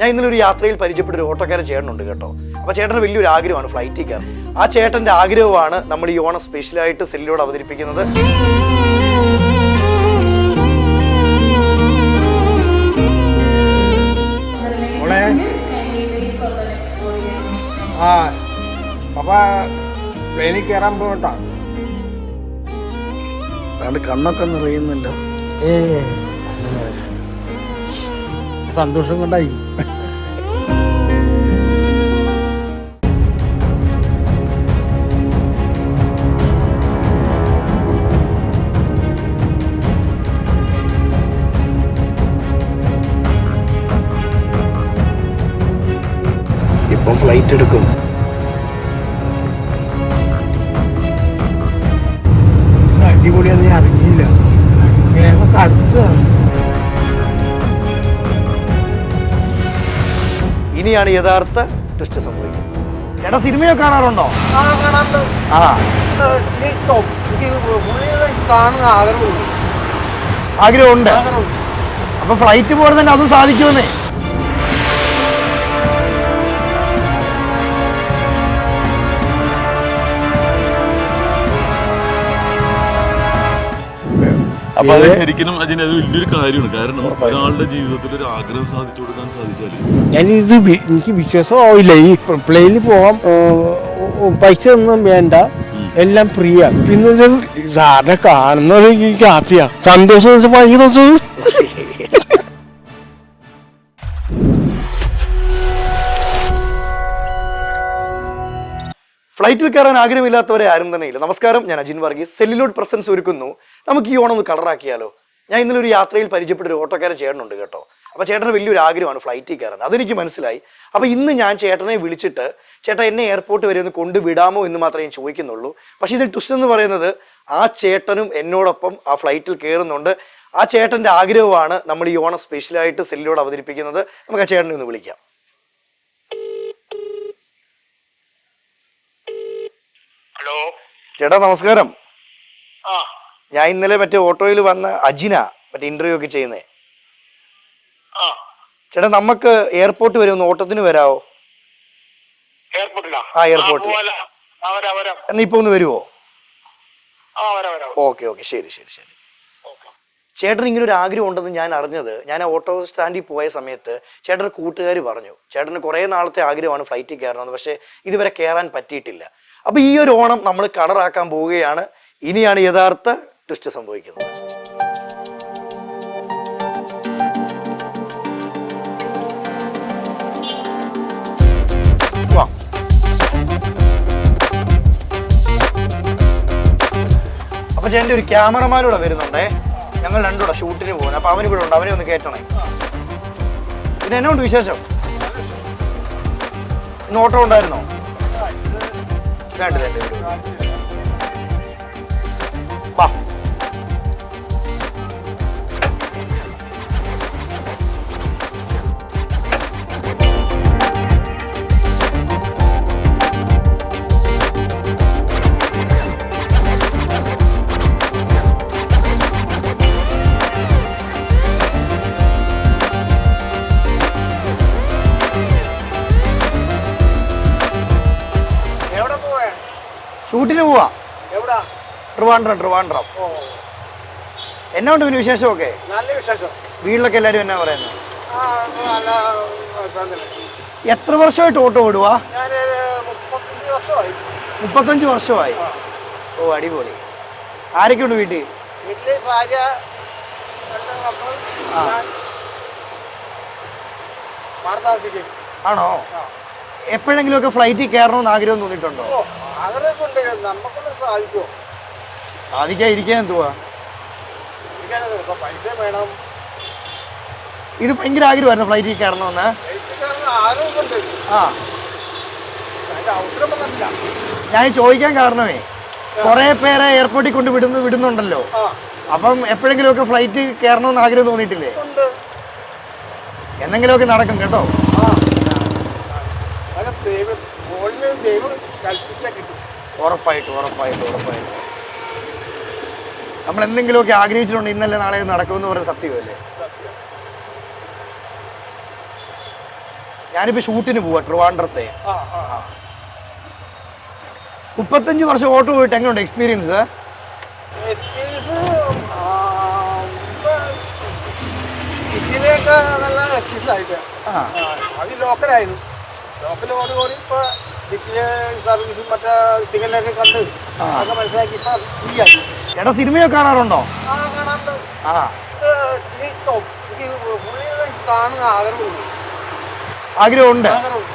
ഞാൻ ഇന്നലെ ഒരു യാത്രയിൽ പരിചയപ്പെട്ട ഒരു ഓട്ടോക്കാരൻ ചേട്ടനുണ്ട് കേട്ടോ. അപ്പോൾ ചേട്ടന് വലിയൊരു ആഗ്രഹമാണ് ഫ്ലൈറ്റിൽ കയറാൻ. ആ ചേട്ടൻ്റെ ആഗ്രഹമാണ് നമ്മൾ ഈ ഓണം സ്പെഷ്യലായിട്ട് സെല്ലിലൂടെ അവതരിപ്പിക്കുന്നത്. പ്ലെയിനിൽ കയറാൻ പോകട്ടോ. കണ്ണൊക്കെ നിറയുന്നല്ലോ. സന്തോഷം കൊണ്ടായി. ഇപ്പം ഫ്ലൈറ്റ് എടുക്കും. അടിപൊളിയാന്ന് ഞാൻ അറിഞ്ഞില്ല. ഞങ്ങൾക്ക് അടുത്താണ്. ഇനിയാണ് യഥാർത്ഥ ട്വിസ്റ്റ് സംഭവിക്കുന്നത്. ചേട്ടാ സിനിമയൊക്കെ കാണാറുണ്ടോ? ആഗ്രഹമുണ്ട്. അപ്പൊ ഫ്ലൈറ്റ് പോലെ തന്നെ അതും സാധിക്കുമെന്നേ. അപ്പൊ അത് ശരിക്കും അതിന് അത് വലിയൊരു കാര്യമാണ്. കാരണം ഒരാളുടെ ജീവിതത്തിൽ ഒരു ആഗ്രഹം സാധിച്ചു കൊടുക്കാൻ സാധിച്ചാല് എനിക്ക് വിശ്വാസമാവില്ല. ഈ പ്ലെയിനിൽ പോകാൻ പൈസ ഒന്നും വേണ്ട, എല്ലാം ഫ്രീയാ. പിന്നെ സാറിനെ കാണുന്നത് എനിക്ക് ഹാപ്പിയാ, സന്തോഷം, ഭയങ്കര സന്തോഷം. ഫ്ലൈറ്റിൽ കയറാൻ ആഗ്രഹമില്ലാത്തവരെ ആരും തന്നെ ഇല്ല. നമസ്കാരം, ഞാൻ അജിൻ വർഗീസ്. സെല്ലിലോട്ട് പ്രസൻസ് ഒരുക്കുന്നു. നമുക്ക് ഈ ഓണം ഒന്ന് കളറാക്കിയാലോ? ഞാൻ ഇന്നലെ ഒരു യാത്രയിൽ പരിചയപ്പെട്ട ഒരു ഓട്ടോക്കാരൻ ചേട്ടനുണ്ട് കേട്ടോ. അപ്പോൾ ചേട്ടന് വലിയൊരു ആഗ്രഹമാണ് ഫ്ലൈറ്റിൽ കയറാൻ. അതെനിക്ക് മനസ്സിലായി. അപ്പോൾ ഇന്ന് ഞാൻ ചേട്ടനെ വിളിച്ചിട്ട് ചേട്ടാ എന്നെ എയർപോർട്ട് വരെ ഒന്ന് കൊണ്ടുവിടാമോ എന്ന് മാത്രമേ ഞാൻ ചോദിക്കുന്നുള്ളൂ. പക്ഷേ ഇതിൽ ട്വിസ്റ്റ് എന്ന് പറയുന്നത് ആ ചേട്ടനും എന്നോടൊപ്പം ആ ഫ്ലൈറ്റിൽ കയറുന്നുണ്ട്. ആ ചേട്ടൻ്റെ ആഗ്രഹമാണ് നമ്മൾ ഈ ഓണം സ്പെഷ്യലായിട്ട് സെല്ലിലൂടെ അവതരിപ്പിക്കുന്നത്. നമുക്ക് ആ ചേട്ടനെ ഒന്ന് വിളിക്കാം. ചേട്ടാ നമസ്കാരം. ഞാൻ ഇന്നലെ മറ്റേ ഓട്ടോയിൽ വന്ന അജിന മറ്റേ ഇന്റർവ്യൂ ഒക്കെ ചെയ്യുന്നേ. ചേട്ടാ നമുക്ക് എയർപോർട്ട് വരെ ഒന്ന് ഓട്ടത്തിന് വരാവോ? എയർപോർട്ടിൽ എന്നാ ഇപ്പൊ ഒന്ന് വരുവോ? ഓക്കെ ശരി. ചേട്ടൻ ഇങ്ങനെ ഒരു ആഗ്രഹം ഉണ്ടെന്ന് ഞാൻ അറിഞ്ഞത് ഞാൻ ആ ഓട്ടോ സ്റ്റാൻഡിൽ പോയ സമയത്ത് ചേട്ടൻ്റെ കൂട്ടുകാർ പറഞ്ഞു ചേട്ടന് കുറേ നാളത്തെ ആഗ്രഹമാണ് ഫ്ലൈറ്റിൽ കയറണമെന്ന്, പക്ഷേ ഇതുവരെ കയറാൻ പറ്റിയിട്ടില്ല. അപ്പോൾ ഈ ഒരു ഓണം നമ്മൾ കളറാക്കാൻ പോവുകയാണ്. ഇനിയാണ് യഥാർത്ഥ ട്വിസ്റ്റ് സംഭവിക്കുന്നത്. അപ്പോൾ ചേട്ടൻ്റെ ഒരു ക്യാമറമാനൂടെ വരുന്നുണ്ടേ. ഞങ്ങൾ രണ്ടുകൂടെ ഷൂട്ടിന് പോകുന്നു. അപ്പോൾ അവന് ഇവിടെ ഉണ്ട്, അവനെ ഒന്ന് കയറ്റണേ. പിന്നെ എന്നാ ഉണ്ട് വിശേഷം? ഇന്ന് ഓട്ടോ ഉണ്ടായിരുന്നോ? വാ. ഷൂട്ടിന് പോവാ. ട്രിവാൻഡ്രം. എന്നാ ഉണ്ട് പിന്നെ വിശേഷമൊക്കെ? നല്ല വിശേഷം. വീട്ടിലൊക്കെ എല്ലാവരും എന്നാ പറയുന്നത്? എത്ര വർഷമായിട്ട് ഓട്ടോ ഓടുവാ? 35 വർഷമായി. ഓ അടിപൊളി. ആരൊക്കെ ഉണ്ട് വീട്ടിൽ? ഭാര്യ, ആണോ? എപ്പോഴെങ്കിലും ഒക്കെ ഫ്ലൈറ്റിൽ കയറണമെന്ന് ആഗ്രഹം തോന്നിയിട്ടുണ്ടോ? സാധിക്കാതിരിക്കാൻ എന്തുവാ? ഇത് ഭയങ്കര ആഗ്രഹമായിരുന്നു ഫ്ലൈറ്റിൽ കയറണമെന്ന്. ഞാൻ ചോദിക്കാൻ കാരണമേ കുറെ പേരെ എയർപോർട്ടിൽ കൊണ്ട് വിടുന്നുണ്ടല്ലോ. അപ്പം എപ്പോഴെങ്കിലും ഒക്കെ ഫ്ലൈറ്റ് കയറണമെന്ന് ആഗ്രഹം തോന്നിയിട്ടില്ലേ? എന്തെങ്കിലുമൊക്കെ നടക്കും കേട്ടോ. ഉറപ്പായിട്ടും. നമ്മൾ എന്തെങ്കിലുമൊക്കെ ആഗ്രഹിച്ചിട്ടുണ്ട്, ഇന്നല്ലേ നാളെ നടക്കുമെന്ന് പറയുന്ന സത്യമല്ലേ? ഞാനിപ്പോ ഷൂട്ടിന് പോവാ ട്രിവാൻഡ്രത്തെ. ആ ആ 35 വർഷം ഓട്ടോ പോയിട്ട് എങ്ങനെയുണ്ട് എക്സ്പീരിയൻസ്? എക്സ്പീരിയൻസ് സിറ്റിയിലേക്ക് നല്ല എക്സ്പീരിയൻസ് ആയിട്ട്. അത് ലോക്കലായിരുന്നു. ലോക്കൽ ഓടി ഓടി ഇപ്പൊ സിറ്റിയിലെ സർവീസും മറ്റേ സിഗ്നലൊക്കെ കണ്ട് അതൊക്കെ മനസ്സിലാക്കി ഇപ്പൊ ഫ്രീ ആയി. ചേട്ടാ സിനിമയൊക്കെ കാണാറുണ്ടോ? ആ കാണാറുണ്ട്. ആ എനിക്ക് കാണുന്ന ആഗ്രഹമുണ്ട്. ആഗ്രഹമുണ്ട്. ആഗ്രഹമുണ്ട്.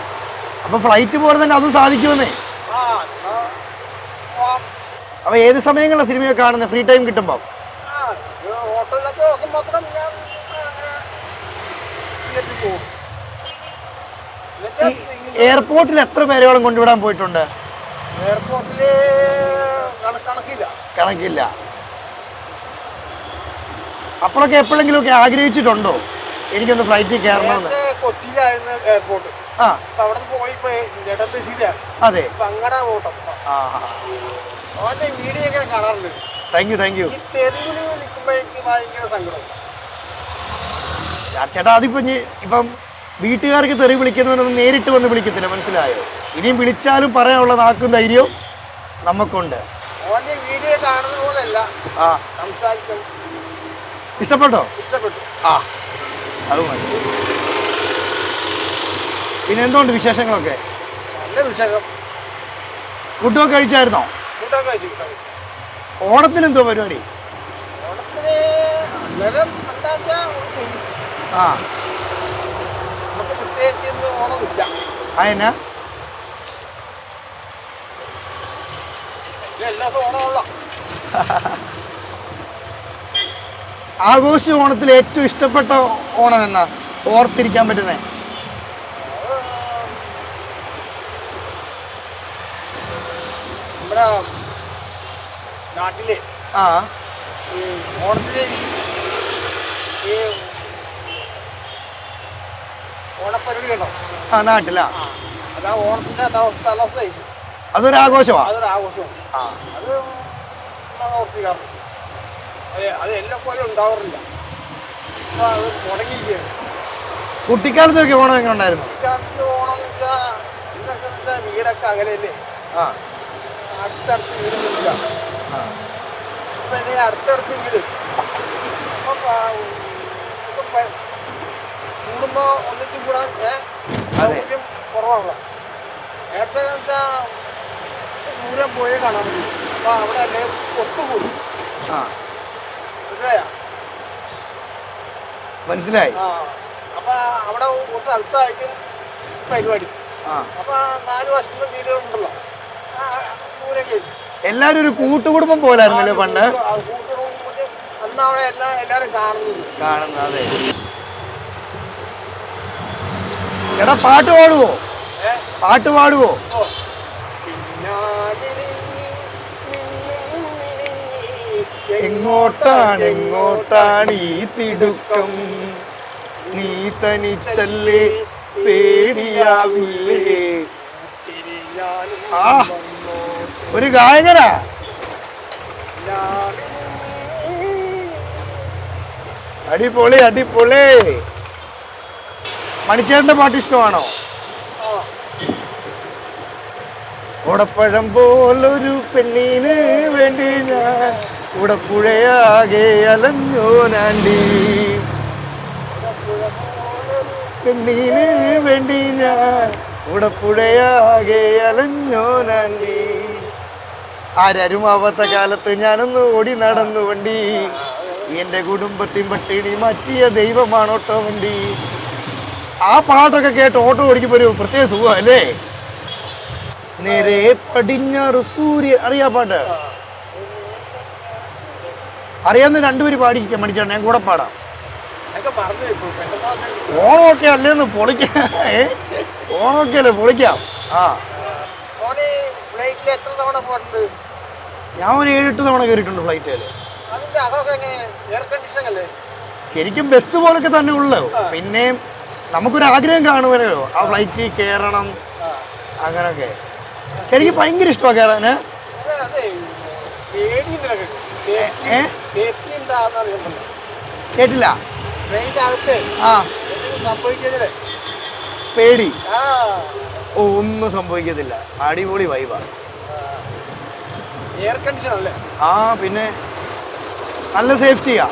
അപ്പൊ ഫ്ലൈറ്റ് പോലെ തന്നെ അതും സാധിക്കുമെന്നേ. ആ അപ്പൊ ഏത് സമയങ്ങളിലാണ് സിനിമയൊക്കെ കാണുന്നത് ഫ്രീ ടൈം കിട്ടുമ്പോൾ? ഹോട്ടലിലൊക്കെ ദിവസം മാത്രം ഞാൻ അങ്ങനെ തിയേറ്ററിൽ പോകും. എയർപോർട്ടിൽ എത്ര പേരോളം കൊണ്ടുവിടാൻ പോയിട്ടുണ്ട്? എയർപോർട്ടില് കണക്കില്ല. കണക്കില്ല. അപ്പോഴൊക്കെ എപ്പോഴെങ്കിലും ഒക്കെ ആഗ്രഹിച്ചിട്ടുണ്ടോ എനിക്കൊന്ന് ഫ്ലൈറ്റിൽ കയറണമെന്ന്? കൊച്ചിയിലായിരുന്നു എയർപോർട്ട്. ആ അവിടെ പോയി ഇപ്പൊ നെടുമ്പശ്ശേരിയാണ്. അതെ. ഇപ്പൊ അങ്ങനെ ഓട്ടം. അവന്റെ വീഡിയോ ഒക്കെ കാണാറുണ്ട്. Thank you. ഈ തെരുവില് വിളിക്കുമ്പോഴേക്ക് ഭയങ്കര സങ്കടം. ചേട്ടാ അതിപ്പോ ഇപ്പം വീട്ടുകാർക്ക് തെറി വിളിക്കുന്നവനൊന്നും നേരിട്ട് വന്ന് വിളിക്കത്തില്ല, മനസ്സിലായോ? ഇനിയും വിളിച്ചാലും പറയാനുള്ള നാക്കും ധൈര്യവും നമുക്കുണ്ട്. അവന്റെ വീഡിയോ കാണുന്ന പോലെയല്ല ആ സംസാരിക്കും. ഇഷ്ടപ്പെട്ടോ? ഇഷ്ടപ്പെട്ടു. ആ അത് മതി. പിന്നെ എന്തുകൊണ്ട് വിശേഷങ്ങളൊക്കെ? നല്ല വിശേഷം. ഫുഡൊക്കെ കഴിച്ചായിരുന്നോ? ഫുഡൊക്കെ കഴിച്ചു. ഓണത്തിന് എന്തോ പരിപാടി? ഓണത്തിന് അന്നേരം എന്താ ചെയ്യും. ആ നമുക്ക് പ്രത്യേകിച്ച് ഓണമില്ല. അതെന്നാ? എല്ലാ ദിവസവും ഓണമുള്ള ആഘോഷ ഓണത്തിൽ ഏറ്റവും ഇഷ്ടപ്പെട്ട ഓണം എന്നാ ഓർത്തിരിക്കാൻ പറ്റുന്നേ? നമ്മുടെ നാട്ടിലെ ആ ഈ ഓണത്തിന് ഈ ഓണപ്പരിപാടി കേട്ടോ. ആ നാട്ടിലാ. അതാ ഓണത്തിന്റെ തലസ്ഥായിരിക്കും. അതൊരാഘോഷമാ. അതൊരു ആഘോഷമാണ്. ആ അത് ഓർത്തിക്കാറുണ്ട്. അത് എല്ലാ പോലെ ഉണ്ടാവാറില്ല. അപ്പൊ അത് മുടങ്ങിയിരിക്കുകയാണ്. കുട്ടിക്കാലത്തൊക്കെ ഓണം എങ്ങനെ ഉണ്ടായിരുന്നു? ഇക്കാലത്ത് ഓണം എന്ന് വെച്ചാൽ ഇതൊക്കെ വെച്ചാൽ വീടൊക്കെ അകലല്ലേ. ആ അടുത്തടുത്ത് വീടൊന്നുമില്ല. ഇപ്പൊ എന്റെ അടുത്തടുത്ത് വീട് ഇപ്പൊ കൂടുമ്പോ ഒന്നിച്ചു കൂടാൻ സൗകര്യം കുറവാണല്ലോ. നേരത്തെ വെച്ചാൽ ദൂരം പോയേ കാണാൻ പറ്റും. അപ്പൊ അവിടെ അല്ലേ ഒത്തുകൂടും. ആ മനസ്സിലായോ? മനസ്സിലായി. ആ അപ്പൊ അവിടെ ഒരു സ്ഥലത്തായിരിക്കും പരിപാടി. ആ അപ്പൊ 4 വർഷത്തെ വീടുകളുണ്ടല്ലോ. ദൂരെ ചെയ്തു എല്ലാരും ഒരു കൂട്ടുകുടുംബം പോലായിരുന്നല്ലോ പണ്ട്. കൂട്ടുകുടുംബത്തിൽ അന്ന് അവിടെ എല്ലാരും കാണുന്നത്. അതെ. എടാ പാട്ട് പാടുവോ? പാട്ട് പാടുവോ? എങ്ങോട്ടാണ് ഈ തിടുക്കം, നീ തനിച്ചല്ലേ പേടിയാവില്ലേ? ആ ഒരു ഗായകനാ. അടിപൊളി അടിപൊളി. മണിച്ചേട്ടന്റെ പാട്ട് ഇഷ്ടമാണോ? ഓടപ്പഴം പോലൊരു പെണ്ണിന് വേണ്ടി ഞാൻ ഉടപ്പുഴയാകെ അലഞ്ഞോ നാണ്ടി. പെണ്ണിന് വേണ്ടി ഞാൻ ഉടപ്പുഴയാകെ അലഞ്ഞോ നാണ്ടി. ആരും ആവാത്ത കാലത്ത് ഞാനൊന്ന് ഓടി നടന്നു വണ്ടി. എന്റെ കുടുംബത്തിൻ പട്ടിണി മാറ്റിയ ദൈവമാണോട്ടോ വണ്ടി. ആ പാട്ടൊക്കെ കേട്ട് ഓട്ടോ ഓടിക്കുമ്പോ ഒരു പ്രത്യേക സുഖം അല്ലേ? നേരെ പടിഞ്ഞാറ് സൂര്യ. അറിയാ പാട്ട്? അറിയാവുന്ന രണ്ടുപേര് പാടിക്കാം മണിച്ചാണ്, ഞാൻ കൂടെ പാടാം. ഓണമൊക്കെ അല്ലേന്ന് പൊളിക്കാം. ഓണമൊക്കെ അല്ലേ പൊളിക്കാം. ആ ഞാൻ ഒരു 7-8 തവണ കയറിയിട്ടുണ്ട് ഫ്ലൈറ്റില്. ശരിക്കും ബസ് പോലൊക്കെ തന്നെ ഉള്ളു. പിന്നെ നമുക്കൊരു ആഗ്രഹം കാണുമല്ലോ ആ ഫ്ലൈറ്റിൽ കയറണം, അങ്ങനൊക്കെ. ശരിക്കും ഭയങ്കര ഇഷ്ടമാണ് കയറാന്. ട്രെയിനിന്റെ കേട്ടില്ല. അകത്ത് ആ സംഭവിച്ചേ പേടി. ഓ, ഒന്നും സംഭവിക്കത്തില്ല. അടിപൊളി വൈബാ. എയർ കണ്ടീഷൻ അല്ലേ? ആ, പിന്നെ നല്ല സേഫ്റ്റിയാ.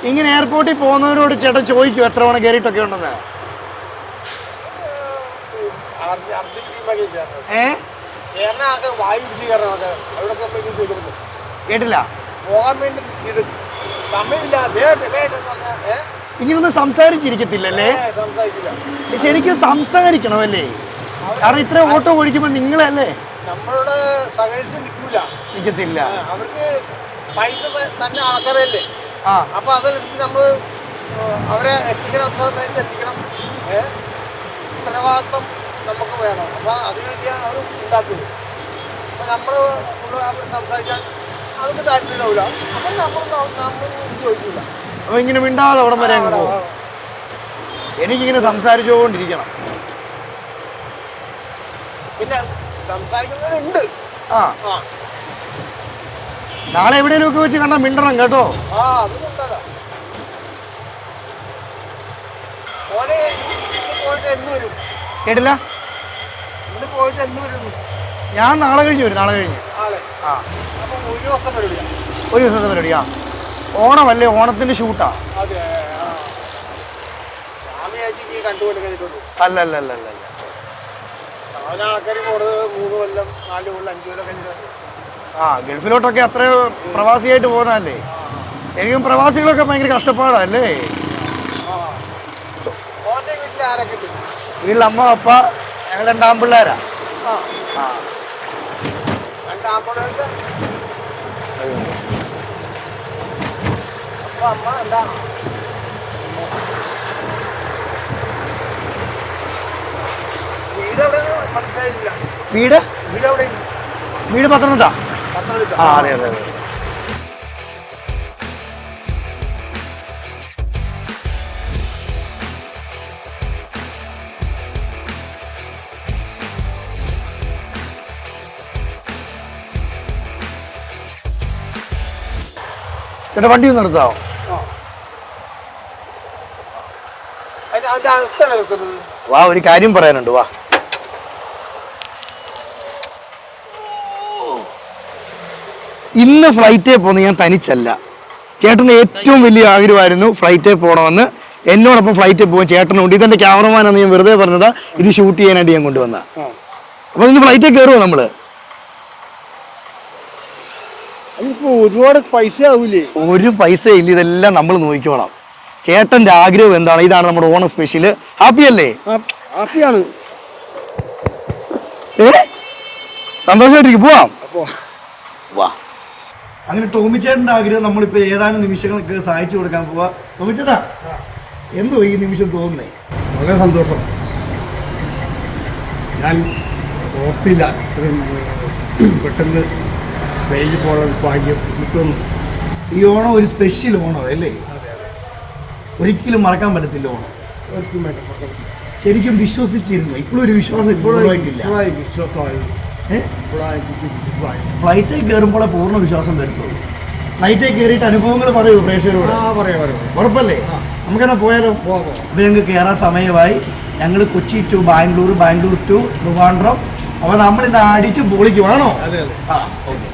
ഇങ്ങനെ എയർപോർട്ടിൽ പോകുന്നവരോട് ചേട്ടൻ ചോദിക്കും എത്ര തവണ കയറിയിട്ടൊക്കെ ഉണ്ടെന്ന്. കേട്ടില്ല. ഇങ്ങനൊന്നും സംസാരിച്ചിരിക്കത്തില്ലല്ലേ? ശരിക്കും സംസാരിക്കണമല്ലേ? കാരണം ഇത്ര ഓട്ടോ ഓടിക്കുമ്പോ നിങ്ങളല്ലേ നമ്മളോട് സഹകരിച്ച് നിൽക്കത്തില്ല. അവർക്ക് പൈസ തന്നെ ആൾക്കാരല്ലേ. അപ്പൊ അതനുസരിച്ച് നമ്മള് അവരെ എത്തിക്കണം, ഉത്തരവാദിത്വം നമുക്ക് വേണം. അപ്പൊ അതിനുവേണ്ടിയാണ് അവർ ഉണ്ടാക്കുന്നത്. അപ്പൊ നമ്മള് സംസാരിക്കാൻ അവർക്ക് താല്പര്യമില്ല. അപ്പൊ നമ്മൾ ചോദിക്കില്ല. അപ്പൊ ഇങ്ങനെ മിണ്ടാതെ അവിടെ വരെ അങ്ങ് പോകും. എനിക്കിങ്ങനെ സംസാരിച്ചുകൊണ്ടിരിക്കണം. പിന്നെ സംസാരിക്കുന്നവരുണ്ട്. നാളെ എവിടെയെങ്കിലും ഒക്കെ വെച്ച് കണ്ടാൽ മിണ്ടണം കേട്ടോ. കേട്ടില്ല. ഞാൻ നാളെ കഴിഞ്ഞ് വരും. നാളെ കഴിഞ്ഞ് ഒരു ദിവസത്തെ പരിപാടിയാ. ഓണമല്ലേ? ഓണത്തിന്റെ ഷൂട്ടാ. അല്ല അല്ല അല്ല അല്ല. ഗൾഫിലോട്ടൊക്കെ അത്ര പ്രവാസിയായിട്ട് പോകുന്നതല്ലേ. ശരിക്കും പ്രവാസികളൊക്കെ ഭയങ്കര കഷ്ടപ്പാടല്ലേ. വീട്ടിൽ അമ്മ അപ്പ ഞങ്ങൾ 2 ആൺപിള്ളേരാ. വീട് വീട് പത്തനംതിട്ട. ആ, അതെ അതെ അതെ. ചേട്ടാ വണ്ടി ഒന്ന് നിർത്താവോ? വാ, ഒരു കാര്യം പറയാനുണ്ട്. വാ. ഇന്ന് ഫ്ലൈറ്റേ പോകുന്ന ഞാൻ തനിച്ചല്ല. ചേട്ടന് ഏറ്റവും വലിയ ആഗ്രഹമായിരുന്നു ഫ്ലൈറ്റേ പോകണമെന്ന്. എന്നോടൊപ്പം ഫ്ലൈറ്റിൽ പോകാൻ ചേട്ടനുണ്ട്. ഇതെന്റെ ക്യാമറമാനാന്ന് ഞാൻ വെറുതെ പറഞ്ഞതാ. ഇത് ഷൂട്ട് ചെയ്യാനായിട്ട് ഞാൻ കൊണ്ടുവന്ന. അപ്പൊ ഇന്ന് ഫ്ലൈറ്റിൽ കയറുമോ നമ്മള്? ഒരുപാട് പൈസ ആവൂലേ? ഒരു പൈസ ഇല്ല. ഇതെല്ലാം നമ്മൾ നോക്കിക്കോളാം. ചേട്ടന്റെ ആഗ്രഹം എന്താണ്? ഇതാണ് നമ്മുടെ ഓണം സ്പെഷ്യല്. ഹാപ്പി അല്ലേ? ഹാപ്പിയാണ്. സന്തോഷമായിട്ടിരിക്കും. പോവാം. വാ. അങ്ങനെ ടോമിച്ചേട്ടന്റെ ആഗ്രഹം നമ്മളിപ്പോ ഏതാനും നിമിഷങ്ങളൊക്കെ സഹായിച്ചു കൊടുക്കാൻ പോവാ. ടോമിച്ചേട്ടാ, എന്തോ ഈ നിമിഷം തോന്നുന്നേ? വളരെ സന്തോഷം. ഞാൻ ഓർത്തില്ല ഇത്രയും പെട്ടെന്ന് ട്രെയിനിൽ പോകാൻ ഭാഗ്യം കിട്ടുന്നു. ഈ ഓണം ഒരു സ്പെഷ്യൽ ഓണം അല്ലേ? ഒരിക്കലും മറക്കാൻ പറ്റത്തില്ല ഓണം. ശരിക്കും വിശ്വസിച്ചിരുന്നു. ഇപ്പോഴും ഒരു വിശ്വാസം വിശ്വാസമായി. ഫ്ലൈറ്റിൽ കയറുമ്പോഴേ പൂർണ്ണ വിശ്വാസം വരുത്തുള്ളൂ. ഫ്ലൈറ്റിൽ കയറിയിട്ട് അനുഭവങ്ങൾ പറയൂ പ്രേക്ഷകരോട്. ഉറപ്പല്ലേ? നമുക്കെന്നാ പോയാലോ? അപ്പൊ ഞങ്ങൾക്ക് കയറാൻ സമയമായി. ഞങ്ങൾ കൊച്ചി ടു ബാംഗ്ലൂർ, ബാംഗ്ലൂർ ടു ട്രിവാൻഡ്രം. അപ്പൊ നമ്മൾ ഇത് അടിച്ച് പൊളിക്കുവാണോ? ആ, ഓക്കെ.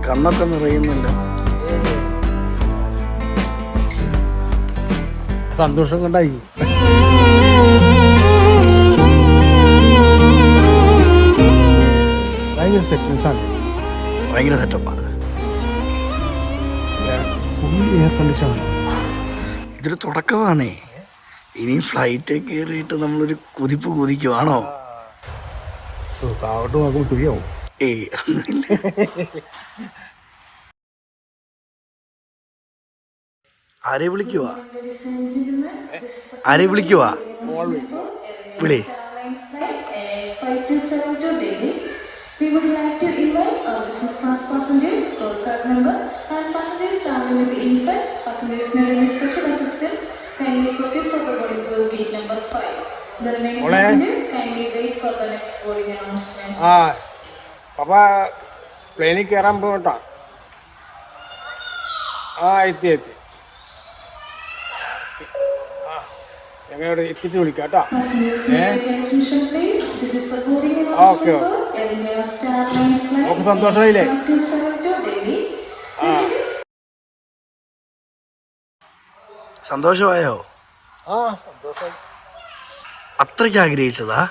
കണ്ണൊക്കെ നിറയുന്നില്ല. സന്തോഷം കൊണ്ടായി. ഭയങ്കര സെറ്റപ്പാണ്. ഭയങ്കര സെറ്റപ്പാണ്. എയർ കണ്ടീഷനാണ്. ഇതൊരു തുടക്കമാണേ. ഇനി ഫ്ലൈറ്റ് കയറിയിട്ട് നമ്മളൊരു കുതിപ്പ് കുതിക്കുവാണോ? താവട്ട് നോക്കുമ്പോൾ തുയ്യാവും. ഏയ് ആരെ വിളിക്കുവാ? ആരെ വിളിക്കുവാ? വിളി. We would like to invite our business class passengers, roll card number, and passengers traveling with the infant, passengers needing special assistance, kindly proceed for the boarding through gate number 5. The remaining passengers kindly wait for the next boarding announcement. ആ പപ്പ പ്ലെയിനിൽ കയറാൻ പോകട്ടോ. ആ എത്തി ഞങ്ങൾ എത്തിയിട്ട് വിളിക്കാം കേട്ടോ. Passengers may pay attention please. This is the boarding announcement for Air India Star Alliance flight നമുക്ക് സന്തോഷമായില്ലേ? 5272 Delhi. സന്തോഷമായോ? ആ സന്തോഷം. അത്രയ്ക്ക് ആഗ്രഹിച്ചതാ?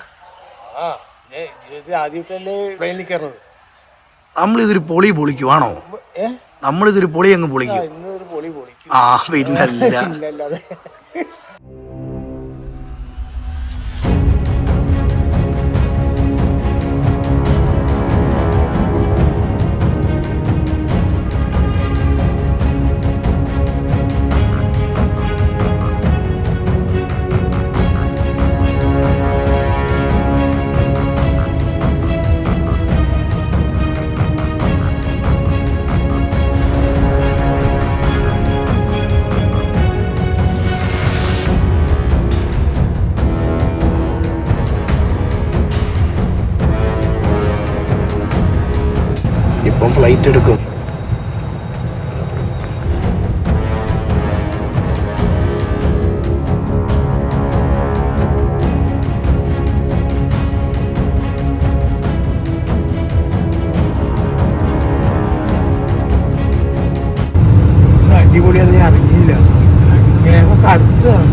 ആ ജീവിതത്തിൽ ആദ്യമായിട്ടല്ലേ പ്ലെയിനിൽ കയറുന്നത്. നമ്മളിതൊരു പൊളി പൊളിക്കുവാണോ? നമ്മളിതൊരു പൊളി അങ്ങ് പൊളിക്കും. ഇന്നൊരു പൊളി പൊളിക്കും. ആ പിന്നല്ല. ഇല്ലല്ലാതെ. ഇപ്പം ഫ്ലൈറ്റ് എടുക്കും. അടിപൊളിയാന്ന് ഞാൻ അറിയില്ല. ഇങ്ങനെയൊക്കെ അടുത്താണ്.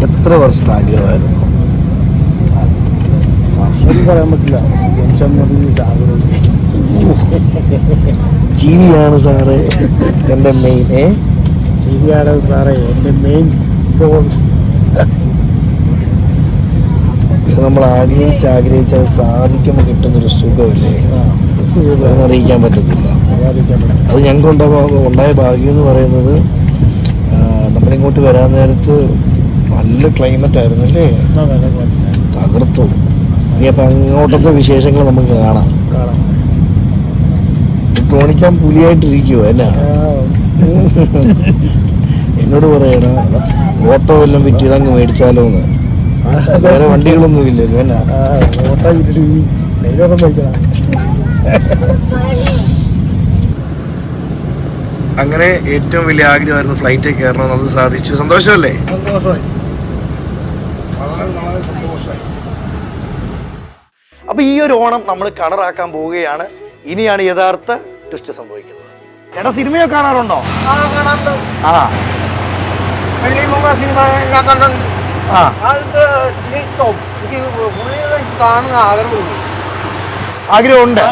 എത്ര വർഷത്തെ ആഗ്രഹമായിരുന്നു? വർഷം പറയാൻ പറ്റില്ല. ജനിച്ചെന്ന് ജീവിയാണ് സാറേ എൻ്റെ മെയിൻ. ശരിയാണ് സാറേ എൻ്റെ മെയിൻ ഫോൺ. നമ്മൾ ആഗ്രഹിച്ച് അത് സാധിക്കുമ്പോൾ കിട്ടുന്നൊരു സുഖമില്ലേ, അറിയിക്കാൻ പറ്റത്തില്ല. അത് ഞങ്ങൾക്ക് ഉണ്ടായ ഭാഗ്യം എന്ന് പറയുന്നത് നമ്മളിങ്ങോട്ട് വരാൻ നേരത്ത് നല്ല ക്ലൈമറ്റ് ആയിരുന്നു അല്ലേ, തകർത്തു. ഇനി അപ്പം അങ്ങോട്ടത്തെ വിശേഷങ്ങൾ നമുക്ക് കാണാം. ടോണിക്കാൻ പുലിയായിട്ടിരിക്കുവോ എന്നാ? എന്നോട് പറയണ ഓട്ടോ എല്ലാം വിറ്റ് ഇതങ്ങ് മേടിച്ചാലോ എന്ന്. വേറെ വണ്ടികളൊന്നും ഇല്ലല്ലോ എന്നാ? അങ്ങനെ ഏറ്റവും വലിയ ആഗ്രഹമായിരുന്നു ഫ്ലൈറ്റിൽ കയറണം, അത് സാധിച്ചു. സന്തോഷമല്ലേ? അപ്പൊ ഈ ഒരു ഓണം നമ്മൾ കളറാക്കാൻ പോവുകയാണ്. ഇനിയാണ് യഥാർത്ഥ ട്വിസ്റ്റ് സംഭവിക്കുന്നത്. ചേട്ടാ സിനിമയൊക്കെ കാണാറുണ്ടോ? ആ വെള്ളിമുഖ സിനിമ ഞാൻ കണ്ടിട്ടുണ്ട്. കാണുന്ന ആഗ്രഹമുണ്ട്.